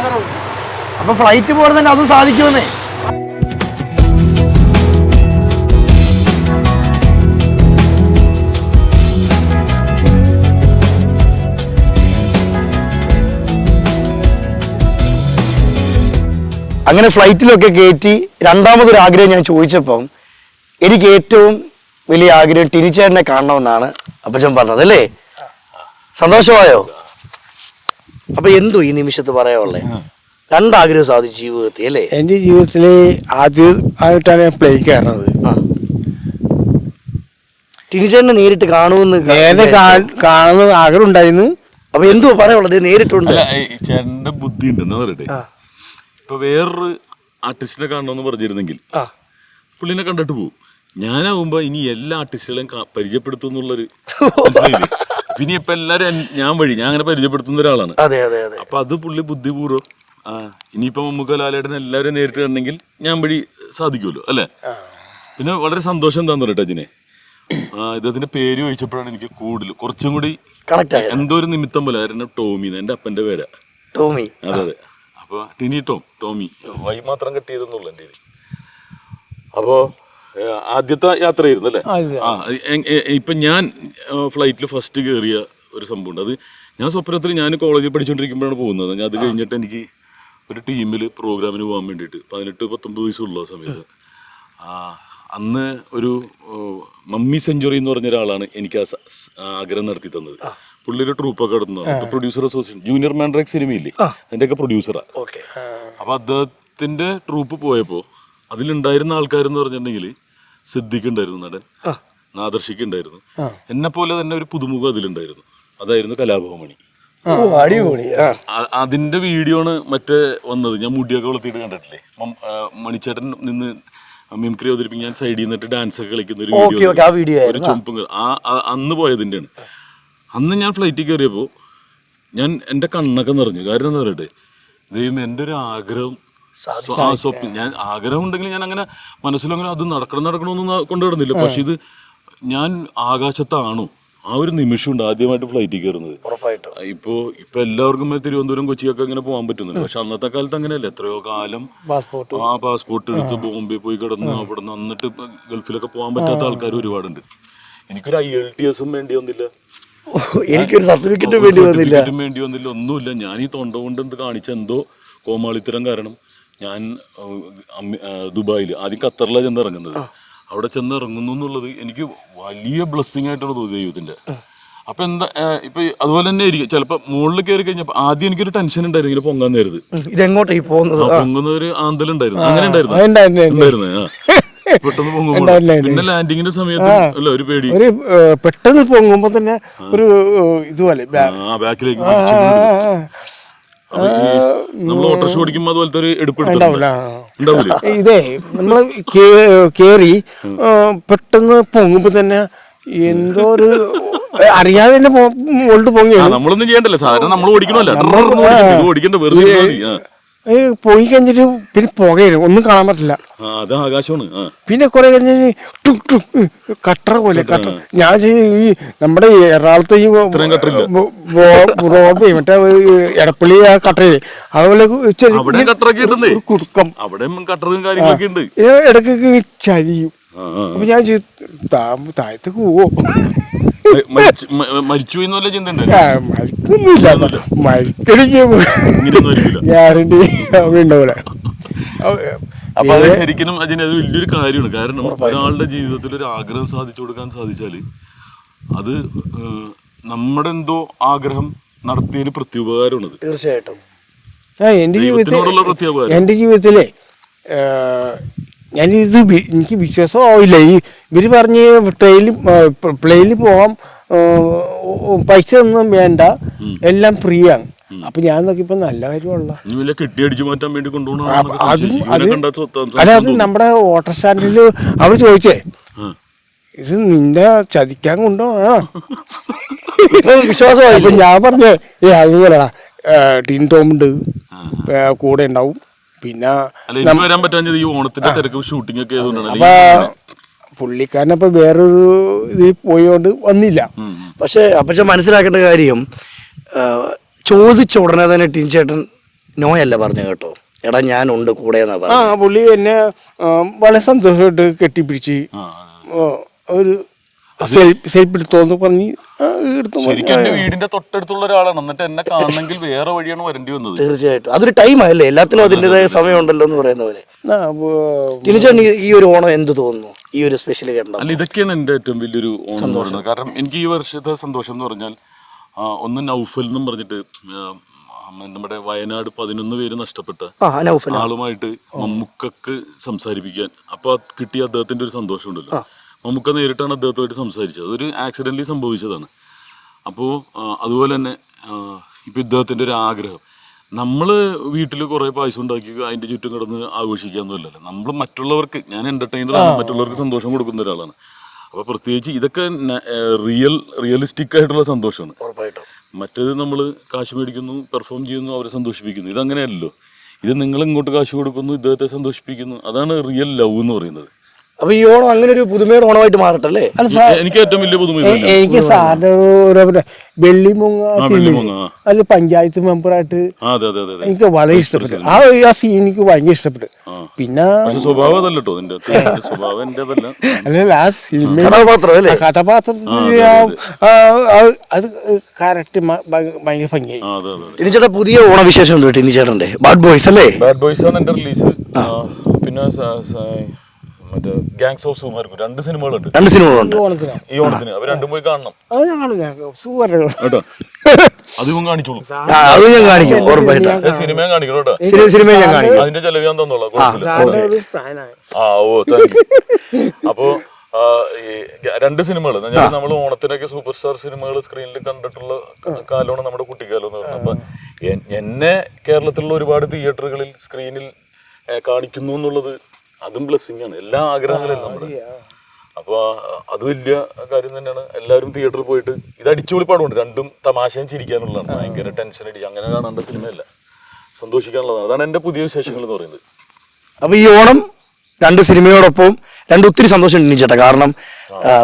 അപ്പൊ ഫ്ലൈറ്റ് പോലെ തന്നെ അതും സാധിക്കുമെന്നേ. അങ്ങനെ ഫ്ലൈറ്റിലൊക്കെ കയറ്റി രണ്ടാമതൊരു ആഗ്രഹം ഞാൻ ചോദിച്ചപ്പം എനിക്ക് ഏറ്റവും വലിയ ആഗ്രഹം ടിനിച്ചേട്ടനെ കാണണമെന്നാണ് അപ്പച്ചൻ പറഞ്ഞത് അല്ലേ? സന്തോഷമായോ? അപ്പൊ എന്തോ ഈ നിമിഷത്ത് പറയാനുള്ളേ? രണ്ടാഗ്രഹം സാധിച്ചു ജീവിതത്തിൽ അല്ലേ? എൻ്റെ ജീവിതത്തിൽ ആദ്യമായിട്ടാണ് ഞാൻ പ്ലെയിൻ കയറുന്നത്. ടിനിച്ചേട്ടനെ നേരിട്ട് കാണുമെന്ന് കാണുന്ന ആഗ്രഹം ഉണ്ടായിരുന്നു. അപ്പൊ എന്തോ പറയാനുള്ളത്? നേരിട്ടുണ്ട്. ചേട്ടന്റെ ബുദ്ധി ഉണ്ടെന്ന് പറയട്ടെ. ഇപ്പൊ വേറൊരു ആർട്ടിസ്റ്റിനെ കാണണമെന്ന് പറഞ്ഞിരുന്നെങ്കിൽ പുള്ളിനെ കണ്ടിട്ട് പോകും. ഞാനാവുമ്പോ ഇനി എല്ലാ ആർട്ടിസ്റ്റുകളെയും പരിചയപ്പെടുത്തും എന്നുള്ളൊരു പിന്നെ ഇപ്പൊ എല്ലാരും ഞാൻ അങ്ങനെ പരിചയപ്പെടുത്തുന്ന ഒരാളാണ്. അപ്പൊ അത് പുള്ളി ബുദ്ധിപൂർവ്വം ഇനിയിപ്പോ നമുക്ക് ലാലേട്ടൻ എല്ലാവരും നേരിട്ട് കണ്ടെങ്കിൽ ഞാൻ വഴി സാധിക്കുമല്ലോ അല്ലേ? പിന്നെ വളരെ സന്തോഷം എന്താന്ന് പറയട്ടെ അജിനെ, ഇദ്ദേഹത്തിന്റെ പേര് ചോദിച്ചപ്പോഴാണ് എനിക്ക് കൂടുതൽ കുറച്ചും കൂടി എന്തോ ഒരു നിമിത്തം പോലെ ആയിരുന്നു. ടോമി എന്റെ അപ്പന്റെ പേരാ. ടോമി. അതെ അതെ. അപ്പോൾ ടിനി ടോമി വൈ മാത്രം കെട്ടിയതെന്നുള്ളൂ എൻ്റെ. അപ്പോൾ ആദ്യത്തെ യാത്രയായിരുന്നു അല്ലേ? അതെ. ഇപ്പൊ ഞാൻ ഫ്ലൈറ്റിൽ ഫസ്റ്റ് കയറിയ ഒരു സംഭവമുണ്ട്. അത് ഞാൻ സ്വപ്നത്തിൽ ഞാൻ കോളേജിൽ പഠിച്ചുകൊണ്ടിരിക്കുമ്പോഴാണ് പോകുന്നത്. ഞാൻ അത് കഴിഞ്ഞിട്ട് എനിക്ക് ഒരു ടീമിൽ പ്രോഗ്രാമിന് പോകാൻ വേണ്ടിയിട്ട് 18-19 വയസ്സുള്ള സമയത്ത് അന്ന് ഒരു മമ്മി സെഞ്ചുറി എന്ന് പറഞ്ഞ ഒരാളാണ് എനിക്ക് ആഗ്രഹം നടത്തി തന്നത്. പുള്ളിയുടെ ട്രൂപ്പൊക്കെ നടന്നു. പ്രൊഡ്യൂസർ അസോസിയേഷൻ ജൂനിയർ മാൻഡ്രാക്ക് സിനിമയില്ലേ, അതിൻ്റെയൊക്കെ പ്രൊഡ്യൂസറാണ്. അപ്പോൾ അദ്ദേഹത്തിൻ്റെ ട്രൂപ്പ് പോയപ്പോൾ അതിലുണ്ടായിരുന്ന ആൾക്കാരെന്ന് പറഞ്ഞിട്ടുണ്ടെങ്കിൽ സിദ്ദിഖ് ഉണ്ടായിരുന്നു, നടൻ നാദർഷിക്ക് ഉണ്ടായിരുന്നു, എന്നെ പോലെ തന്നെ ഒരു പുതുമുഖം അതിലുണ്ടായിരുന്നു. അതായിരുന്നു കലാഭവമണി. അടിപൊളി. അതിന്റെ വീഡിയോ ആണ് മറ്റേ വന്നത്. ഞാൻ മുടിയൊക്കെ വളർത്തിയിട്ട് കണ്ടിട്ടില്ലേ, മണിച്ചേട്ടൻ നിന്ന് മിമിക്രി അവതരിപ്പിക്കും, ഞാൻ സൈഡിൽ നിന്നിട്ട് ഡാൻസ് ഒക്കെ കളിക്കുന്ന ഒരു വീഡിയോ, ഒരു ചുമപ്പും. അന്ന് പോയതിൻ്റെയാണ്. അന്ന് ഞാൻ ഫ്ലൈറ്റിൽ കയറിയപ്പോൾ എൻ്റെ കണ്ണൊക്കെ നിറഞ്ഞു. കാരണം എന്താ പറയട്ടെ, ദൈവം എൻ്റെ ഒരു ആഗ്രഹം സ്വപ്നം, ഞാൻ ആഗ്രഹം ഉണ്ടെങ്കിൽ ഞാൻ അങ്ങനെ മനസ്സിലങ്ങനെ അത് നടക്കണമെന്നൊന്നും കൊണ്ടു കിടന്നില്ല. പക്ഷെ ഇത് ഞാൻ ആകാശത്താണോ ആ ഒരു നിമിഷമുണ്ട് ആദ്യമായിട്ട് ഫ്ലൈറ്റിൽ കയറുന്നത്. ഇപ്പൊ എല്ലാവർക്കും തിരുവനന്തപുരം കൊച്ചിയൊക്കെ ഇങ്ങനെ പോകാൻ പറ്റുന്നുണ്ട്. പക്ഷെ അന്നത്തെ കാലത്ത് അങ്ങനെയല്ല. എത്രയോ കാലം പാസ്പോർട്ട് എടുത്ത് ബോംബെ പോയി കിടന്ന് അവിടെ നിന്ന് എന്നിട്ട് ഗൾഫിലൊക്കെ പോകാൻ പറ്റാത്ത ആൾക്കാർ ഒരുപാടുണ്ട്. എനിക്കൊരു IELTS വേണ്ടി വന്നില്ല, എനിക്കൊരു സർട്ടിഫിക്കറ്റും വേണ്ടി വന്നില്ല, ഒന്നുമില്ല. ഞാൻ ഈ തൊണ്ട കൊണ്ട് എന്ത് കാണിച്ച എന്തോ കോമാളിത്തരം കാരണം ഞാൻ ദുബായിൽ ആദ്യം ഖത്തറിലാണ് ചെന്നിറങ്ങുന്നത്. അവിടെ ചെന്നിറങ്ങുന്നു എന്നുള്ളത് എനിക്ക് വലിയ ബ്ലെസ്സിങ് ആയിട്ടാണ് തോന്നിയത് ദൈവത്തിന്റെ. അപ്പൊ എന്താ ഇപ്പൊ അതുപോലെ തന്നെ ആയിരിക്കും ചിലപ്പോൾ മുകളിൽ കയറി കഴിഞ്ഞപ്പോൾ ആദ്യം എനിക്കൊരു ടെൻഷൻ ഉണ്ടായിരുന്നു ഇങ്ങനെ പൊങ്ങാൻ നേരത്. ഇതെങ്ങോട്ടേ പോകുന്നത്, പൊങ്ങുന്ന ഒരു ആന്തലുണ്ടായിരുന്നു. അങ്ങനെ ഉണ്ടായിരുന്നു. പെട്ടെന്ന് പൊങ്ങുമ്പോൾ പിന്നെ ലാൻഡിങ്ങിന്റെ സമയത്ത് അല്ല ഒരു പേടി, പെട്ടെന്ന് പൊങ്ങുമ്പോ തന്നെ ഒരു ഇതുപോലെ ബാക്കിലേക്ക് നമ്മൾ ഓട്ടോറിക്ഷ ഓടിക്കുമ്പോ അതുപോലത്തെ ഒരു എടുപ്പെടുത്തില്ല. ഇതേ നമ്മള് കേറി പെട്ടെന്ന് പൊങ്ങുമ്പോ തന്നെ എന്തോ ഒരു അറിയാതെ തന്നെ മുകളിൽ പൊങ്ങി. നമ്മളൊന്നും ചെയ്യണ്ടല്ലോ, സാധാരണ നമ്മൾ ഓടിക്കണമല്ലോ, ഓടിക്കണ്ട, വെറുതെ പോയി കഴിഞ്ഞിട്ട് പിന്നെ പുകയായിരുന്നു, ഒന്നും കാണാൻ പറ്റില്ല. അത് ആകാശമാണ്. പിന്നെ കുറെ കഴിഞ്ഞ് കട്ടറ പോലെ കട്ടർ. ഞാൻ ഈ നമ്മുടെ എറണാകുളത്ത് ഈ റോഡ് മറ്റേ എടപ്പള്ളി ആ കട്ടറില്ലേ, അതുപോലെ കുടുക്കം ഇടയ്ക്കൊക്കെ ചരിയും. അപ്പൊ ഞാൻ താഴത്തേക്ക് പോവോ, മരിക്കുന്നില്ല, മരിക്കണിക്ക് ഗ്യാരണ്ടി ഉണ്ടാവില്ല. അപ്പൊ അത് ശരിക്കും അതിനത് വലിയൊരു കാര്യമാണ്. കാരണം ഒരാളുടെ ജീവിതത്തിൽ ഒരു ആഗ്രഹം സാധിച്ചു കൊടുക്കാൻ സാധിച്ചാല് അത് നമ്മുടെ എന്തോ ആഗ്രഹം നടത്തിയതിന് പ്രത്യുപകാരമാണ്. തീർച്ചയായിട്ടും എന്റെ ജീവിതത്തിലെ എനിക്ക് വിശ്വാസമാവില്ല. ഇവര് പറഞ്ഞ് പ്ലെയിനിൽ പോവാം, പൈസ ഒന്നും വേണ്ട, എല്ലാം ഫ്രീ ആണ്. അപ്പൊ ഞാൻ നോക്കിയപ്പോ നല്ല കാര്യമുള്ള അത് നമ്മുടെ ഓട്ടോ സ്റ്റാൻഡില് അവർ ചോദിച്ചേ, ഇത് നിന്റെ ചതിക്കാൻ കൊണ്ടുപോകണോ വിശ്വാസമായി. അപ്പൊ ഞാൻ പറഞ്ഞേ അതുപോലെടാ, ടിൻ ടോമുണ്ട് കൂടെ ഉണ്ടാവും. പിന്നെ പുള്ളിക്കാരനപ്പൊ വേറൊരു ഇതിൽ പോയോണ്ട് വന്നില്ല. പക്ഷെ അപ്പച്ച മനസ്സിലാക്കേണ്ട കാര്യം, ചോദിച്ച ഉടനെ തന്നെ ടിൻചേട്ടൻ നോയല്ല പറഞ്ഞു കേട്ടോ, എടാ ഞാനുണ്ട് കൂടെ എന്നാ പറഞ്ഞു. പുള്ളി എന്നെ വളരെ സന്തോഷമായിട്ട് കെട്ടിപ്പിടിച്ച് ഒരു സെൽഫ് എടുത്തോന്ന് പറഞ്ഞ് ശരിക്കും എന്റെ വീടിന്റെ തൊട്ടടുത്തുള്ള ഒരാളാണ്. എന്നിട്ട് എന്നെ കാണണമെങ്കിൽ വേറെ വഴിയാണ് വരേണ്ടി വന്നത്. തീർച്ചയായിട്ടും അതൊരു ടൈമല്ലേ, എല്ലാത്തിനും അതിൻ്റെതായ സമയമുണ്ടല്ലോ എന്ന് പറയുന്ന പോലെ. ടിനിച്ചേട്ടൻ ഈ ഒരു ഓണം എന്ത് തോന്നുന്നു, ഈ ഒരു സ്പെഷ്യൽ കേട്ടോ? അല്ല, ഇതൊക്കെയാണ് എന്റെ ഏറ്റവും വലിയൊരു ഓണം എന്ന് പറയുന്നത്. കാരണം എനിക്ക് ഈ വർഷത്തെ സന്തോഷം എന്ന് പറഞ്ഞാൽ ഒന്ന് നൗഫൽ എന്നും പറഞ്ഞിട്ട് നമ്മുടെ വയനാട് 11 പേര് നഷ്ടപ്പെട്ട ആളുമായിട്ട് മമ്മൂക്കക്ക് സംസാരിപ്പിക്കാൻ അപ്പൊ കിട്ടിയ അദ്ദേഹത്തിന്റെ ഒരു സന്തോഷമുണ്ടല്ലോ. മമ്മൂക്ക നേരിട്ടാണ് അദ്ദേഹത്തുമായിട്ട് സംസാരിച്ചത്. അതൊരു ആക്സിഡന്റലി സംഭവിച്ചതാണ്. അപ്പോൾ അതുപോലെ തന്നെ ഇപ്പം ഇദ്ദേഹത്തിൻ്റെ ഒരു ആഗ്രഹം, നമ്മൾ വീട്ടിൽ കുറേ പായസം ഉണ്ടാക്കി അതിൻ്റെ ചുറ്റും കിടന്ന് ആഘോഷിക്കാമെന്നല്ലല്ലോ. നമ്മൾ മറ്റുള്ളവർക്ക്, ഞാൻ എൻ്റർടൈനറാണ്, മറ്റുള്ളവർക്ക് സന്തോഷം കൊടുക്കുന്ന ഒരാളാണ്. അപ്പോൾ പ്രത്യേകിച്ച് ഇതൊക്കെ റിയലിസ്റ്റിക് ആയിട്ടുള്ള സന്തോഷമാണ്. മറ്റേത് നമ്മൾ കാശ് മേടിക്കുന്നു, പെർഫോം ചെയ്യുന്നു, അവരെ സന്തോഷിപ്പിക്കുന്നു. ഇതങ്ങനെയല്ലല്ലോ. ഇത് നിങ്ങൾ ഇങ്ങോട്ട് കാശ് കൊടുക്കുന്നു, ഇദ്ദേഹത്തെ സന്തോഷിപ്പിക്കുന്നു. അതാണ് റിയൽ ലവ് എന്ന് പറയുന്നത്. അപ്പൊ ഈ ഓണം അങ്ങനെ ഒരു പുതുമയുടെ ഓണമായിട്ട് മാറട്ടല്ലേ? അല്ല സാർ, എനിക്ക് ഏറ്റവും വലിയ പുതുമ ഇത് തന്നെയാ. എനിക്ക് സാറിന്റെ ഒരു വെള്ളിമുങ്ങ വെള്ളിമുങ്ങ, ആ. അത് പഞ്ചായത്ത് മെമ്പറായിട്ട് അതെ അതെ അതെ അതെ. എനിക്ക് വളരെ ഇഷ്ടപ്പെട്ടു. ആ സീൻ എനിക്ക് ഭയങ്കര ഇഷ്ടപ്പെട്ടു. പിന്നെ പക്ഷെ സ്വഭാവം അതല്ല കേട്ടോ, നിന്റെ സ്വഭാവം എന്റേതല്ല. അല്ലല്ല, ആ സിനിമ കഥാപാത്രം അല്ലേ? കഥാപാത്രത്തിന് അത് കറക്റ്റ് ഭയങ്കര ഭംഗിയായി. ആ, അതെ അതെ അതെ. ടിനിച്ചേട്ടാ, പുതിയ ഓണവിശേഷം ഉണ്ട് ടിനിച്ചേട്ടന്റെ ബാഡ് ബോയ്സ് അല്ലേ? ബാഡ് ബോയ്സ് ആണ് എന്റെ റിലീസ്. പിന്നെ മറ്റേ ഗാങ്സ് ഓഫ് സുമാർക്കും 2 സിനിമകളുണ്ട് 2 സിനിമകളുണ്ട് ഓണത്തിനാണ് ഈ ഓണത്തിന്. അവർ രണ്ടും പോയി കാണണം അത് ഞങ്ങൾ സൂപ്പർ കേട്ടോ. അതിവും കാണിച്ചോളൂ. അത് ഞാൻ കാണിക്കും ഉറപ്പായിട്ട്. സിനിമയും കാണിക്കണം കേട്ടോ. സിനിമ ഞാൻ കാണിക്കും. അതിന്റെ ചെലവ് ഞാൻ തന്നോളാം. സാറിന്റെ ഒരു ഫാനാണ്. ഓ താങ്ക് യു. അപ്പോ ഈ 2 സിനിമകൾ നമ്മൾ ഓണത്തിനൊക്കെ സൂപ്പർ സ്റ്റാർ സിനിമകൾ സ്ക്രീനിൽ കണ്ടിട്ടുള്ള കാലമാണ് നമ്മുടെ കുട്ടിക്കാലം എന്ന് പറയുന്നത്. അപ്പൊ എന്നെ കേരളത്തിലുള്ള ഒരുപാട് തിയേറ്ററുകളിൽ സ്ക്രീനിൽ കാണിക്കുന്നു എന്നുള്ളത് അതും ബ്ലെസ്സിങ് ആണ്. എല്ലാ ആഗ്രഹങ്ങളും നമ്മുടെ. അപ്പൊ അത് വലിയ കാര്യം തന്നെയാണ്. എല്ലാവരും തിയേറ്ററിൽ പോയിട്ട് ഇത് അടിച്ചുപൊളി പടമുണ്ട്. രണ്ടും തമാശയും ചിരിക്കാനുള്ളതാണ്. ഭയങ്കര ടെൻഷൻ അടിച്ച് അങ്ങനെ കാണേണ്ട സിനിമയല്ല, സന്തോഷിക്കാനുള്ളതാണ്. അതാണ് എന്റെ പുതിയ വിശേഷങ്ങൾ എന്ന് പറയുന്നത്. അപ്പൊ ഈ ഓണം 2 സിനിമയോടൊപ്പം ഒത്തിരി സന്തോഷം ടിനിച്ചേട്ടാ. കാരണം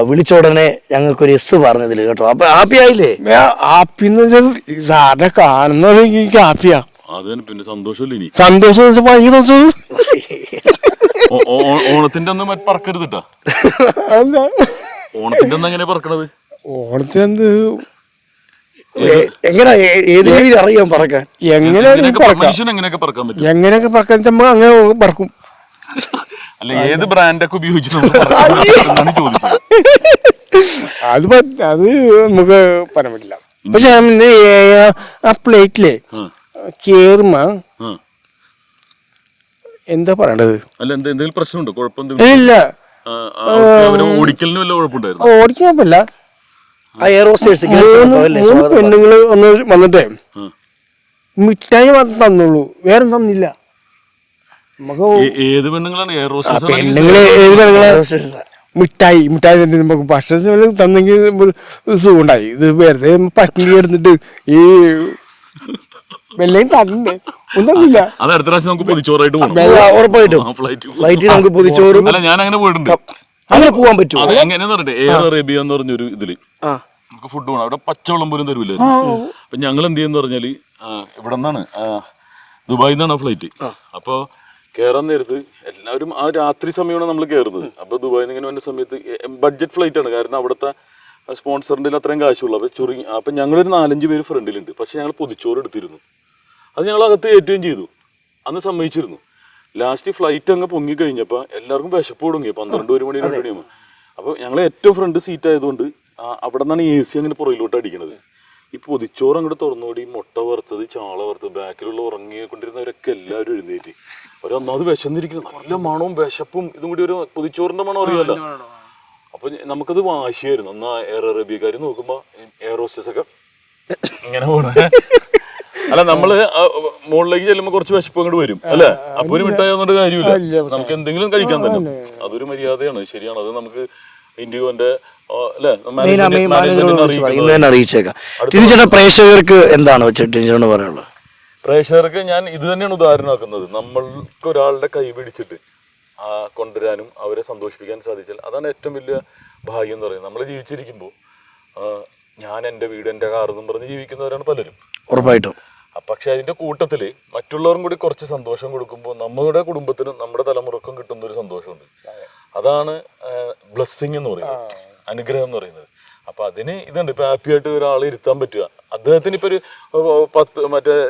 വിളിച്ച ഉടനെ ഞങ്ങൾക്കൊരു എസ് പറഞ്ഞതിൽ കേട്ടോ. അപ്പൊ ഹാപ്പി ആയില്ലേ? ഹാപ്പിന്ന് വെച്ചാൽ സാറിനെ കാണുന്നത് എനിക്ക് ഹാപ്പിയാ. അത് തന്നെ. പിന്നെ സന്തോഷമല്ലേ ഇനി. സന്തോഷം ഭയങ്കര സന്തോഷം. ഓണത്തിന്റെ അന്ന് മറ്റേ പറക്കരുത് കേട്ടാ. ഓണത്തിന്റെ അന്ന് എങ്ങനെ പറക്കണത്? ഓണത്തിനെന്ത് എങ്ങനെ ഏത് രീതിയിൽ അറിയാം പറക്കാൻ? മനുഷ്യൻ എങ്ങനെയൊക്കെ പറക്കാൻ പറ്റും? എങ്ങനെയൊക്കെ പറക്കാൻ നമ്മൾ അങ്ങനെ പറക്കും. അല്ല, ഏത് ബ്രാൻഡൊക്കെ ഉപയോഗിച്ച് ചോദിച്ചത്. അത് നമുക്ക് പറയാൻ പറ്റില്ല. പക്ഷെ ആ പ്ലേറ്റിലെ കേറുമ്പോ എന്താ പറയണ്ടത്? അല്ല, എന്തെങ്കിലും പ്രശ്നമുണ്ടോ? കുഴപ്പം ഇല്ല, ഓടിക്കലിന് വല്ല കുഴപ്പമുണ്ടായിരുന്നു? ഓടിക്കാൻ പറ്റില്ല. ആ എയർ ഹോസ്റ്റേഴ്സ് 3 പെണ്ണുങ്ങള് വന്നിട്ടേ മിഠായി മാത്രം തന്നുള്ളൂ, വേറെ തന്നില്ല. നമുക്ക് ഏത് പെണ്ണുങ്ങളാണ്? എയർ ഹോസ്റ്റേഴ്സ് പെണ്ണുങ്ങള് ഏത് പെണ്ണുങ്ങളെ മിഠായി തന്നെ നമുക്ക് ഭക്ഷണത്തിന് തന്നെങ്കിൽ സുഖം ഉണ്ടായി. ഇത് വെറുതെ പട്ടിണി എടുത്തിട്ട് ഈ വെള്ളയും തന്നേ ഒന്നുമില്ല. അത് അടുത്ത പ്രാവശ്യം നമുക്ക് പൊതിച്ചോറായിട്ട് ഉറപ്പായിട്ടും ഫ്ലൈറ്റിൽ നമുക്ക് പൊതിച്ചോറും. അല്ല, ഞാൻ അങ്ങനെ പോയിട്ടുണ്ട്. അങ്ങനെ പോകാൻ പറ്റും. അത് എങ്ങനെയാന്ന് പറഞ്ഞിട്ട് എയർ അറേബ്യ എന്ന് പറഞ്ഞൊരു ഇതില് നമുക്ക് ഫുഡ് വേണം. അവിടെ പച്ചവെള്ളം പോലും തരൂല. അപ്പൊ ഞങ്ങൾ എന്ത് ചെയ്യുന്ന പറഞ്ഞാല് ഇവിടെ നിന്നാണ് ദുബായിൽ നിന്നാണ് ഫ്ലൈറ്റ്. അപ്പൊ കയറാൻ നേരത്ത് എല്ലാവരും ആ രാത്രി സമയമാണ് നമ്മൾ കയറുന്നത്. അപ്പൊ ദുബായിൽ നിന്ന് ഇങ്ങനെ വന്ന സമയത്ത് ബഡ്ജറ്റ് ഫ്ലൈറ്റ് ആണ്. കാരണം അവിടുത്തെ സ്പോൺസറിന്റെ അത്രയും കാശുള്ളൂ. അപ്പൊ ചുരുങ്ങി. അപ്പൊ ഞങ്ങളൊരു 4-5 പേര് ഫ്രണ്ടിലുണ്ട്. പക്ഷെ ഞങ്ങൾ പൊതിച്ചോറ് എടുത്തിരുന്നു. അത് ഞങ്ങൾ അകത്ത് കയറ്റുകയും ചെയ്തു. അന്ന് സമ്മതിച്ചിരുന്നു. ലാസ്റ്റ് ഫ്ലൈറ്റ് അങ്ങ് പൊങ്ങി കഴിഞ്ഞപ്പോൾ എല്ലാവർക്കും വിശപ്പ് തുടങ്ങി. 12-1 മണി 2 മണിയാകുമ്പോൾ. അപ്പോൾ ഞങ്ങൾ ഏറ്റവും ഫ്രണ്ട് സീറ്റ് ആയതുകൊണ്ട് അവിടെ നിന്നാണ് AC അങ്ങനെ പുറകിലോട്ട് അടിക്കുന്നത്. ഈ പൊതിച്ചോറ് അങ്ങോട്ട് തുറന്നോടി മുട്ട വറുത്തത്, ചാള വറുത്തത്, ബാക്കിലുള്ള ഉറങ്ങിക്കൊണ്ടിരുന്നവരൊക്കെ എല്ലാവരും എഴുന്നേറ്റ്. ഒന്നാമത് വിശന്നിരിക്കുന്നു. നല്ല മണവും വിശപ്പും ഇതും കൂടി ഒരു പൊതിച്ചോറിന്റെ മണം അറിയാമല്ലോ. അപ്പൊ നമുക്കത് വാശിയായിരുന്നു. എന്നാ എയർ അറേബ്യക്കാർ നോക്കുമ്പോ എയർ ഹോസ്റ്റസ് ഒക്കെ ഇങ്ങനെ പോണ. അല്ല, നമ്മള് മുകളിലേക്ക് ചെല്ലുമ്പോ കുറച്ച് വിശപ്പ് അങ്ങോട്ട് വരും അല്ലെ. അപ്പൊ ഒരു മിഠായി തന്നിട്ട് കാര്യമില്ല, നമുക്ക് എന്തെങ്കിലും കഴിക്കാൻ തന്നെ. അതൊരു മര്യാദയാണ്. ശരിയാണ്. അത് നമുക്ക് ഇൻഡിഗോന്റെ അറിയിച്ചേക്കാം. ടിനിച്ചേട്ടാ, പ്രേക്ഷകർക്ക് എന്താണ് ടിനിച്ചേട്ടനോട് പറയാനുള്ളത്? പ്രേക്ഷകർക്ക് ഞാൻ ഇത് തന്നെയാണ് ഉദാഹരണമാക്കുന്നത്. നമ്മൾക്ക് ഒരാളുടെ കൈ പിടിച്ചിട്ട് കൊണ്ടുവരാനും അവരെ സന്തോഷിപ്പിക്കാൻ സാധിച്ചാൽ അതാണ് ഏറ്റവും വലിയ ഭാഗ്യം എന്ന് പറയുന്നത്. നമ്മൾ ജീവിച്ചിരിക്കുമ്പോൾ ഞാൻ എൻ്റെ വീട് എൻ്റെ കാർ എന്നും പറഞ്ഞ് ജീവിക്കുന്നവരാണ് പലരും. ഉറപ്പായിട്ടും. പക്ഷെ അതിന്റെ കൂട്ടത്തില് മറ്റുള്ളവരും കൂടി കുറച്ച് സന്തോഷം കൊടുക്കുമ്പോൾ നമ്മുടെ കുടുംബത്തിനും നമ്മുടെ തലമുറക്കും കിട്ടുന്ന ഒരു സന്തോഷമുണ്ട്. അതാണ് ബ്ലെസ്സിങ് എന്ന് പറയുന്നത്, അനുഗ്രഹം എന്ന് പറയുന്നത്. അപ്പൊ അതിന് ഇതുണ്ട്. ഇപ്പൊ ഹാപ്പി ആയിട്ട് ഒരാളെ ഇരുത്താൻ പറ്റുക. അദ്ദേഹത്തിന് ഇപ്പൊ ഒരു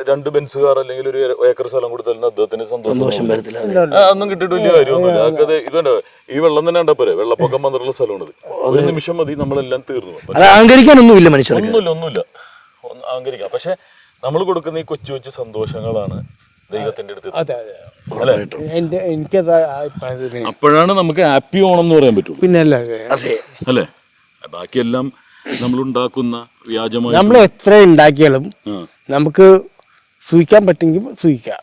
2 ബെൻസ് കാർ അല്ലെങ്കിൽ ഒരു ഏക്കർ സ്ഥലം കൊടുത്താലും അദ്ദേഹത്തിന് സന്തോഷം ഒന്നും കിട്ടിയിട്ട് വലിയ കാര്യമൊന്നുമില്ല. അതൊക്കെ ഇതുണ്ട്. ഈ വെള്ളം തന്നെ കണ്ടപ്പോരെ വെള്ളപ്പൊക്കം വന്നിട്ടുള്ള സ്ഥലമാണിത്. ഒരു നിമിഷം മതി നമ്മളെല്ലാം തീർന്നു. അഹങ്കരിക്കാനൊന്നുമില്ല, ഒന്നുമില്ല അഹങ്കരിക്കാം. പക്ഷെ നമ്മൾ കൊടുക്കുന്ന ഈ കൊച്ചു കൊച്ചു സന്തോഷങ്ങളാണ് ദൈവത്തിന്റെ അടുത്ത്. അപ്പോഴാണ് നമുക്ക് ഹാപ്പി ഓണം എന്ന് പറയാൻ പറ്റുള്ളൂ. പിന്നെ അല്ലേ? ബാക്കിയെല്ലാം നമ്മൾ ഉണ്ടാക്കുന്ന വ്യാജമായി നമ്മൾ എത്ര ഉണ്ടാക്കിയാലും നമുക്ക് സൂഹിക്കാൻ പറ്റുമെങ്കിൽ സൂഹിക്കാം.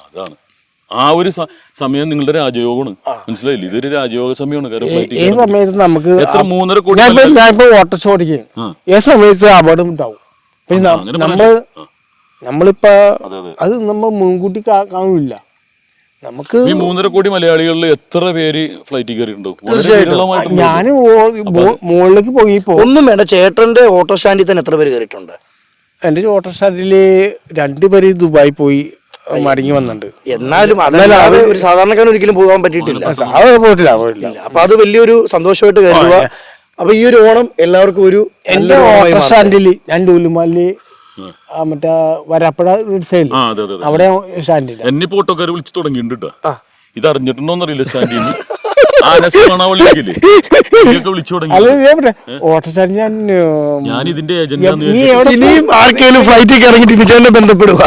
അതാണ് ആ ഒരു സമയം നിങ്ങളുടെ രാജയോഗമാണ്. മനസ്സിലായില്ലേ? ഇതൊരു രാജയോഗ സമയമാണ്. ഏത് സമയത്ത് നമുക്ക് 3.5 കോടി ഞാനിപ്പോ ഓട്ടോറിക്ഷ ഓടിക്കുകയും ഏത് സമയത്ത് അപകടം ഉണ്ടാവും. നമ്മളിപ്പോ അത് നമ്മൾ മുൻകൂട്ടി കാണില്ല. നമുക്ക് ഈ 3.5 കോടി മലയാളികളിൽ എത്ര പേര് ഫ്ലൈറ്റിൽ കയറിയിട്ടുണ്ടാവും? വളരെ തീർച്ചയായിട്ടും. വിരളമായിട്ടുള്ള ഞാൻ മുകളിലേക്ക് പോയി ഒന്നും വേണ്ട, ചേട്ടന്റെ ഓട്ടോ സ്റ്റാൻഡിൽ തന്നെ എത്ര പേര് കയറിയിട്ടുണ്ട്? എൻ്റെ ഓട്ടോ സ്റ്റാൻഡില് 2 പേര് ദുബായി പോയി മടങ്ങി വന്നിട്ടുണ്ട്. എന്നാലും അതല്ലാതെ ഒരു സാധാരണക്കാരൻ ഒരിക്കലും പോകാൻ പറ്റിയിട്ടില്ല. അത് പോയിട്ടില്ല. അപ്പൊ അത് വലിയൊരു സന്തോഷമായിട്ട് കരുതുക. അപ്പൊ ഈ ഒരു ഓണം എല്ലാവർക്കും ഒരു എൻ്റെ ഓട്ടോ സ്റ്റാൻഡിൽ ഞാൻ ലൂലുമാലില് മറ്റേ വരാപ്പുഴ സൈഡിൽ ആ, അതെ, അതെ, അതെ. അവിടെ സ്റ്റാൻഡില്ല. എന്നെ ഇപ്പൊ ഓട്ടോക്കാർ വിളിച്ചു തുടങ്ങിയിട്ടുണ്ട് കേട്ടോ. ഇത് അറിഞ്ഞിട്ടുണ്ടോന്നറിയില്ല. സ്റ്റാൻഡിൽ നിന്ന് ആനസ്മണവിളിക്കില്ലേ വിളിച്ചു തുടങ്ങി. അത് ഓട്ടോ സ്റ്റാൻഡ് ഞാൻ ഇതിന്റെ നീ എവിടെ ഇനിയും ആർക്കെങ്കിലും ഫ്ലൈറ്റിൽ ഇറങ്ങിയിട്ട് ടിനിച്ചേട്ടനെ ബന്ധപ്പെടുക.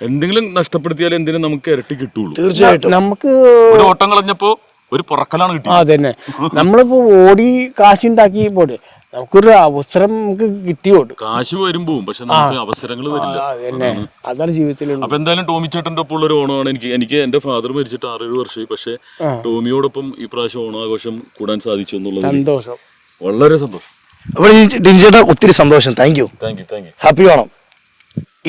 എന്തെങ്കിലും നഷ്ടപ്പെടുത്തിയാൽ എന്തിനും നമുക്ക് ഇരട്ടി കിട്ടുള്ളൂ. തീർച്ചയായിട്ടും. നമുക്ക് ഒരു ഓട്ടം കളഞ്ഞപ്പോ ഒരു പുറക്കലാണ് കിട്ടിയത്. അതന്നെ നമ്മളിപ്പോ ഓടി കാശുണ്ടാക്കി പോട്ടെ, നമുക്കൊരു അവസരം നമുക്ക് കിട്ടിയോട്ട്. കാശ് വരും പോവും, പക്ഷെ നമുക്ക് അവസരങ്ങൾ വരില്ല. അതന്നെ, അതാണ് ജീവിതത്തിലുള്ള. അപ്പൊ എന്തായാലും ടോമി ചേട്ടന്റെ ഒപ്പം ഉള്ള ഒരു ഓണമാണ് എനിക്ക് എന്റെ ഫാദർ മരിച്ചിട്ട് 6-7 വർഷമായി. പക്ഷെ ടോമിയോടൊപ്പം ഈ പ്രാവശ്യം ഓണാഘോഷം കൂടാൻ സാധിച്ചു എന്നുള്ളത് സന്തോഷം, വളരെ സന്തോഷം. അപ്പോൾ ടിനിച്ചേട്ടാ ഒത്തിരി സന്തോഷം. Thank you. ഹാപ്പി ഓണം.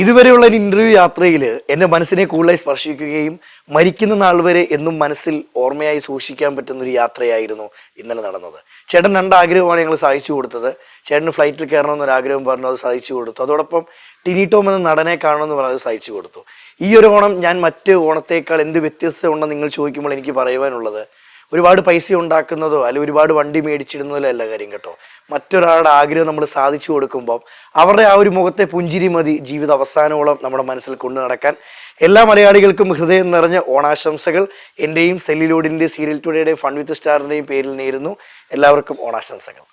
ഇതുവരെയുള്ള ഒരു ഇന്റർവ്യൂ യാത്രയിൽ എൻ്റെ മനസ്സിനെ കൂടുതലായി സ്പർശിക്കുകയും മരിക്കുന്ന നാൾ വരെ എന്നും മനസ്സിൽ ഓർമ്മയായി സൂക്ഷിക്കാൻ പറ്റുന്ന ഒരു യാത്രയായിരുന്നു ഇന്നലെ നടന്നത്. ചേട്ടൻ 2 ആഗ്രഹമാണ് ഞങ്ങൾ സാധിച്ചു കൊടുത്തത്. ചേട്ടന് ഫ്ലൈറ്റിൽ കയറണമെന്നൊരു ആഗ്രഹം പറഞ്ഞു, അത് സാധിച്ചു കൊടുത്തു. അതോടൊപ്പം ടിനി ടോം എന്ന നടനെ കാണണമെന്ന് പറഞ്ഞത് സാധിച്ചു കൊടുത്തു. ഈ ഒരു ഓണം ഞാൻ മറ്റ് ഓണത്തേക്കാൾ എന്ത് വ്യത്യസ്തത ഉണ്ടെന്ന് നിങ്ങൾ ചോദിക്കുമ്പോൾ എനിക്ക് പറയുവാനുള്ളത്, ഒരുപാട് പൈസ ഉണ്ടാക്കുന്നതോ അല്ലെങ്കിൽ ഒരുപാട് വണ്ടി മേടിച്ചിടുന്നതോ അല്ല കാര്യം കേട്ടോ. മറ്റൊരാളുടെ ആഗ്രഹം നമ്മൾ സാധിച്ചു കൊടുക്കുമ്പോൾ അവരുടെ ആ ഒരു മുഖത്തെ പുഞ്ചിരി മതി ജീവിത അവസാനോളം നമ്മുടെ മനസ്സിൽ കൊണ്ടു നടക്കാൻ. എല്ലാ മലയാളികൾക്കും ഹൃദയം നിറഞ്ഞ ഓണാശംസകൾ എൻ്റെയും സെല്ലിലോഡിൻ്റെ സീരിയൽ ടുഡേയുടെയും ഫൺ വിത്ത് സ്റ്റാറിൻ്റെയും പേരിൽ നേരുന്നു. എല്ലാവർക്കും ഓണാശംസകൾ.